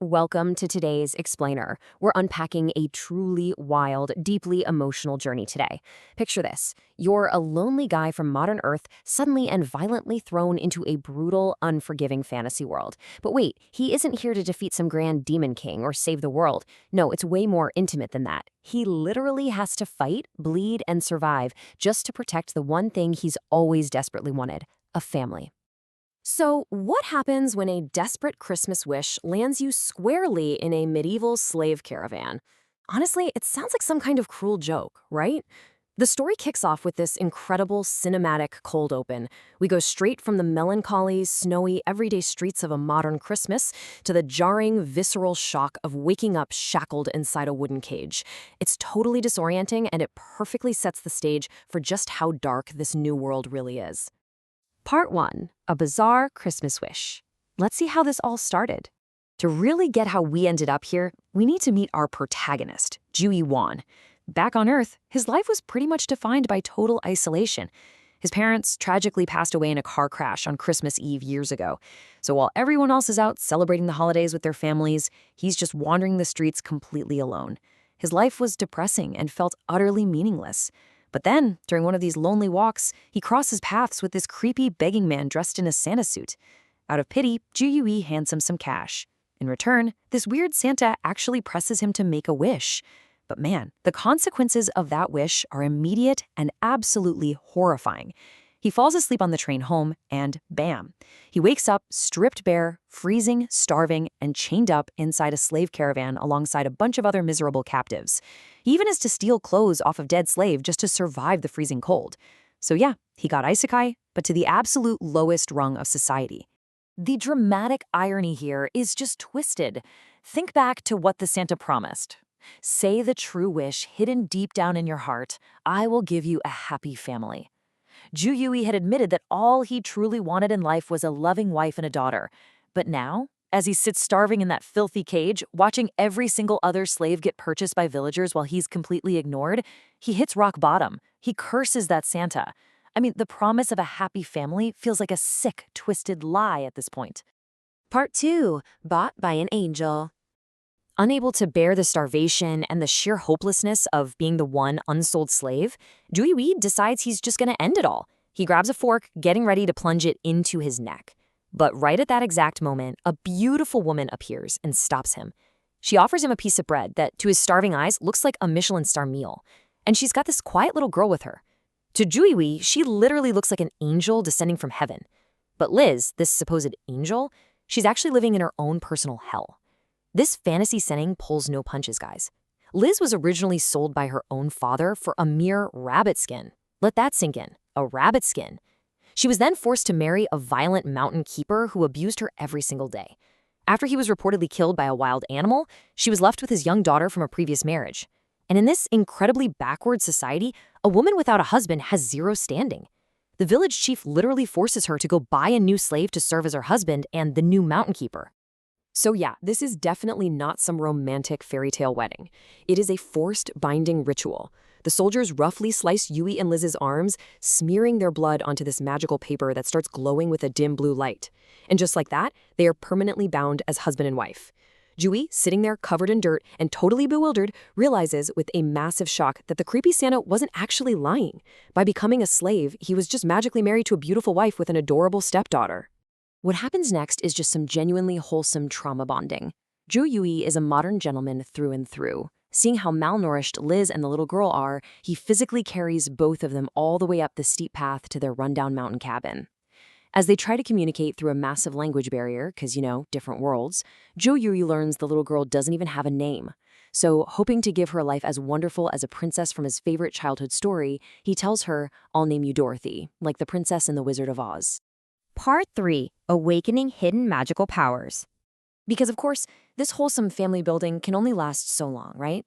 Welcome to today's Explainer. We're unpacking a truly wild, deeply emotional journey today. Picture this. You're a lonely guy from modern Earth, suddenly and violently thrown into a brutal, unforgiving fantasy world. But wait, he isn't here to defeat some grand demon king or save the world. No, it's way more intimate than that. He literally has to fight, bleed, and survive just to protect the one thing he's always desperately wanted: a family. So, what happens when a desperate Christmas wish lands you squarely in a medieval slave caravan? Honestly, it sounds like some kind of cruel joke, right? The story kicks off with this incredible cinematic cold open. We go straight from the melancholy, snowy, everyday streets of a modern Christmas to the jarring, visceral shock of waking up shackled inside a wooden cage. It's totally disorienting, and it perfectly sets the stage for just how dark this new world really is. Part 1. A Bizarre Christmas Wish. Let's see how this all started. To really get how we ended up here, we need to meet our protagonist, Ju Wan. Back on Earth, his life was pretty much defined by total isolation. His parents tragically passed away in a car crash on Christmas Eve years ago. So while everyone else is out celebrating the holidays with their families, he's just wandering the streets completely alone. His life was depressing and felt utterly meaningless. But then, during one of these lonely walks, he crosses paths with this creepy begging man dressed in a Santa suit. Out of pity, Ju hands him some cash. In return, this weird Santa actually presses him to make a wish. But man, the consequences of that wish are immediate and absolutely horrifying. He falls asleep on the train home, and bam! He wakes up stripped bare, freezing, starving, and chained up inside a slave caravan alongside a bunch of other miserable captives. He even has to steal clothes off of dead slave just to survive the freezing cold. So yeah, he got isekai, but to the absolute lowest rung of society. The dramatic irony here is just twisted. Think back to what the Santa promised. Say the true wish hidden deep down in your heart: I will give you a happy family. Ju had admitted that all he truly wanted in life was a loving wife and a daughter. But now, as he sits starving in that filthy cage, watching every single other slave get purchased by villagers while he's completely ignored, he hits rock bottom. He curses that Santa. I mean, the promise of a happy family feels like a sick, twisted lie at this point. Part 2. Bought by an Angel. Unable to bear the starvation and the sheer hopelessness of being the one unsold slave, Ju decides he's just going to end it all. He grabs a fork, getting ready to plunge it into his neck. But right at that exact moment, a beautiful woman appears and stops him. She offers him a piece of bread that, to his starving eyes, looks like a Michelin star meal. And she's got this quiet little girl with her. To Ju, she literally looks like an angel descending from heaven. But Liz, this supposed angel, she's actually living in her own personal hell. This fantasy setting pulls no punches, guys. Liz was originally sold by her own father for a mere rabbit skin. Let that sink in. A rabbit skin. She was then forced to marry a violent mountain keeper who abused her every single day. After he was reportedly killed by a wild animal, she was left with his young daughter from a previous marriage. And in this incredibly backward society, a woman without a husband has zero standing. The village chief literally forces her to go buy a new slave to serve as her husband and the new mountain keeper. So yeah, this is definitely not some romantic fairy tale wedding. It is a forced binding ritual. The soldiers roughly slice Yui and Liz's arms, smearing their blood onto this magical paper that starts glowing with a dim blue light. And just like that, they are permanently bound as husband and wife. Yui, sitting there covered in dirt and totally bewildered, realizes with a massive shock that the creepy Santa wasn't actually lying. By becoming a slave, he was just magically married to a beautiful wife with an adorable stepdaughter. What happens next is just some genuinely wholesome trauma bonding. Ju is a modern gentleman through and through. Seeing how malnourished Liz and the little girl are, he physically carries both of them all the way up the steep path to their rundown mountain cabin. As they try to communicate through a massive language barrier, because, different worlds, Ju learns the little girl doesn't even have a name. So, hoping to give her a life as wonderful as a princess from his favorite childhood story, he tells her, "I'll name you Dorothy, like the princess in The Wizard of Oz." Part 3. Awakening Hidden Magical Powers. Because, of course, this wholesome family building can only last so long, right?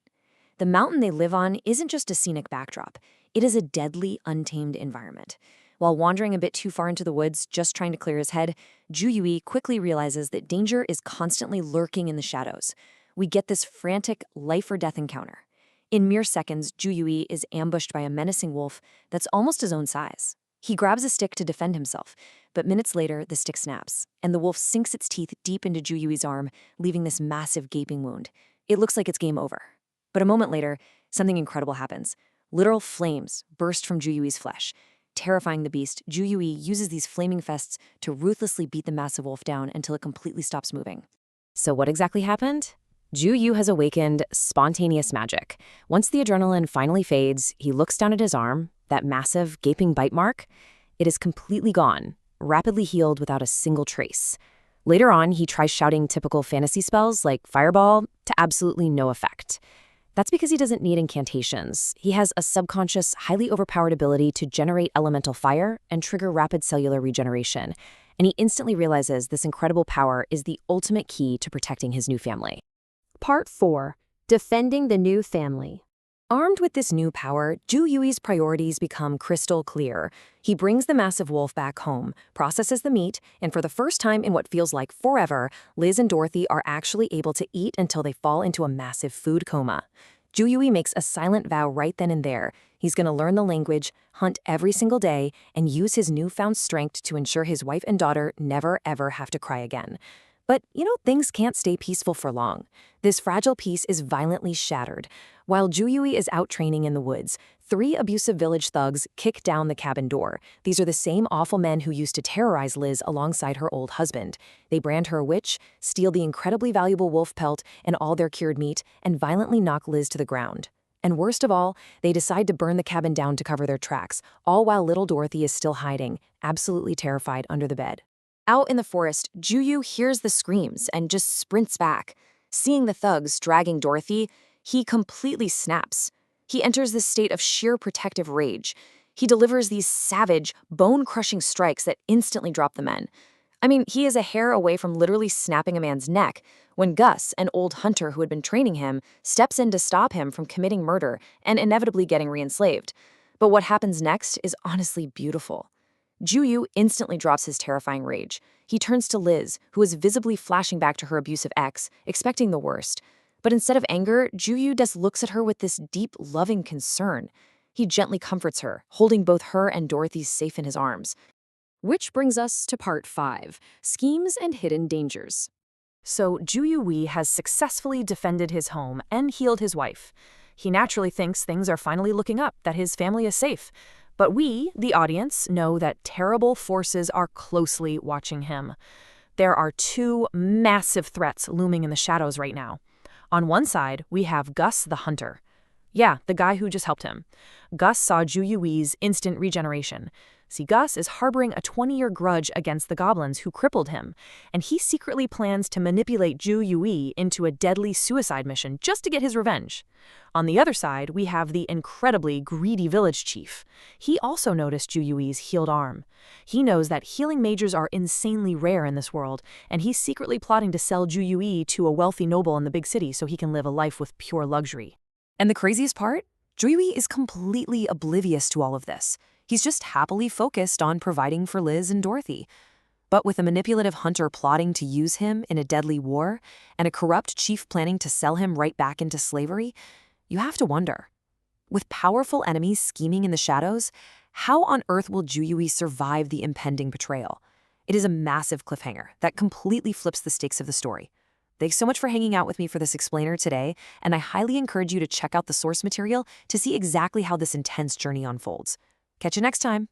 The mountain they live on isn't just a scenic backdrop. It is a deadly, untamed environment. While wandering a bit too far into the woods, just trying to clear his head, Ju quickly realizes that danger is constantly lurking in the shadows. We get this frantic life-or-death encounter. In mere seconds, Ju is ambushed by a menacing wolf that's almost his own size. He grabs a stick to defend himself, But minutes later, the stick snaps, and the wolf sinks its teeth deep into Ju Yui's arm, leaving this massive gaping wound. It looks like it's game over. But a moment later, something incredible happens. Literal flames burst from Ju Yui's flesh. Terrifying the beast, Ju Yui uses these flaming fists to ruthlessly beat the massive wolf down until it completely stops moving. So what exactly happened? Ju Yu has awakened spontaneous magic. Once the adrenaline finally fades, he looks down at his arm, that massive, gaping bite mark. It is completely gone, rapidly healed without a single trace. Later on, he tries shouting typical fantasy spells like Fireball to absolutely no effect. That's because he doesn't need incantations. He has a subconscious, highly overpowered ability to generate elemental fire and trigger rapid cellular regeneration. And he instantly realizes this incredible power is the ultimate key to protecting his new family. Part 4. Defending the new family. Armed with this new power, Ju Yui's priorities become crystal clear. He brings the massive wolf back home, processes the meat, and for the first time in what feels like forever, Liz and Dorothy are actually able to eat until they fall into a massive food coma. Ju Yui makes a silent vow right then and there. He's going to learn the language, hunt every single day, and use his newfound strength to ensure his wife and daughter never ever have to cry again. But, things can't stay peaceful for long. This fragile peace is violently shattered. While Ju Yui is out training in the woods, 3 abusive village thugs kick down the cabin door. These are the same awful men who used to terrorize Liz alongside her old husband. They brand her a witch, steal the incredibly valuable wolf pelt and all their cured meat, and violently knock Liz to the ground. And worst of all, they decide to burn the cabin down to cover their tracks, all while little Dorothy is still hiding, absolutely terrified under the bed. Out in the forest, Ju Yu hears the screams and just sprints back. Seeing the thugs dragging Dorothy, he completely snaps. He enters this state of sheer protective rage. He delivers these savage, bone-crushing strikes that instantly drop the men. I mean, he is a hair away from literally snapping a man's neck when Gus, an old hunter who had been training him, steps in to stop him from committing murder and inevitably getting re-enslaved. But what happens next is honestly beautiful. Ju Yu instantly drops his terrifying rage. He turns to Liz, who is visibly flashing back to her abusive ex, expecting the worst. But instead of anger, Ju Yu just looks at her with this deep, loving concern. He gently comforts her, holding both her and Dorothy safe in his arms. Which brings us to Part 5, Schemes and Hidden Dangers. So Ju Yu has successfully defended his home and healed his wife. He naturally thinks things are finally looking up, that his family is safe. But we, the audience, know that terrible forces are closely watching him. There are 2 massive threats looming in the shadows right now. On one side, we have Gus the Hunter. Yeah, the guy who just helped him. Gus saw Ju Yui's instant regeneration. See, Gus is harboring a 20-year grudge against the goblins who crippled him, and he secretly plans to manipulate Ju Yui into a deadly suicide mission just to get his revenge. On the other side, we have the incredibly greedy village chief. He also noticed Ju Yui's healed arm. He knows that healing mages are insanely rare in this world, and he's secretly plotting to sell Ju Yui to a wealthy noble in the big city so he can live a life with pure luxury. And the craziest part? Ju Yui is completely oblivious to all of this. He's just happily focused on providing for Liz and Dorothy. But with a manipulative hunter plotting to use him in a deadly war, and a corrupt chief planning to sell him right back into slavery, you have to wonder. With powerful enemies scheming in the shadows, how on earth will Ju Yui survive the impending betrayal? It is a massive cliffhanger that completely flips the stakes of the story. Thanks so much for hanging out with me for this explainer today, and I highly encourage you to check out the source material to see exactly how this intense journey unfolds. Catch you next time.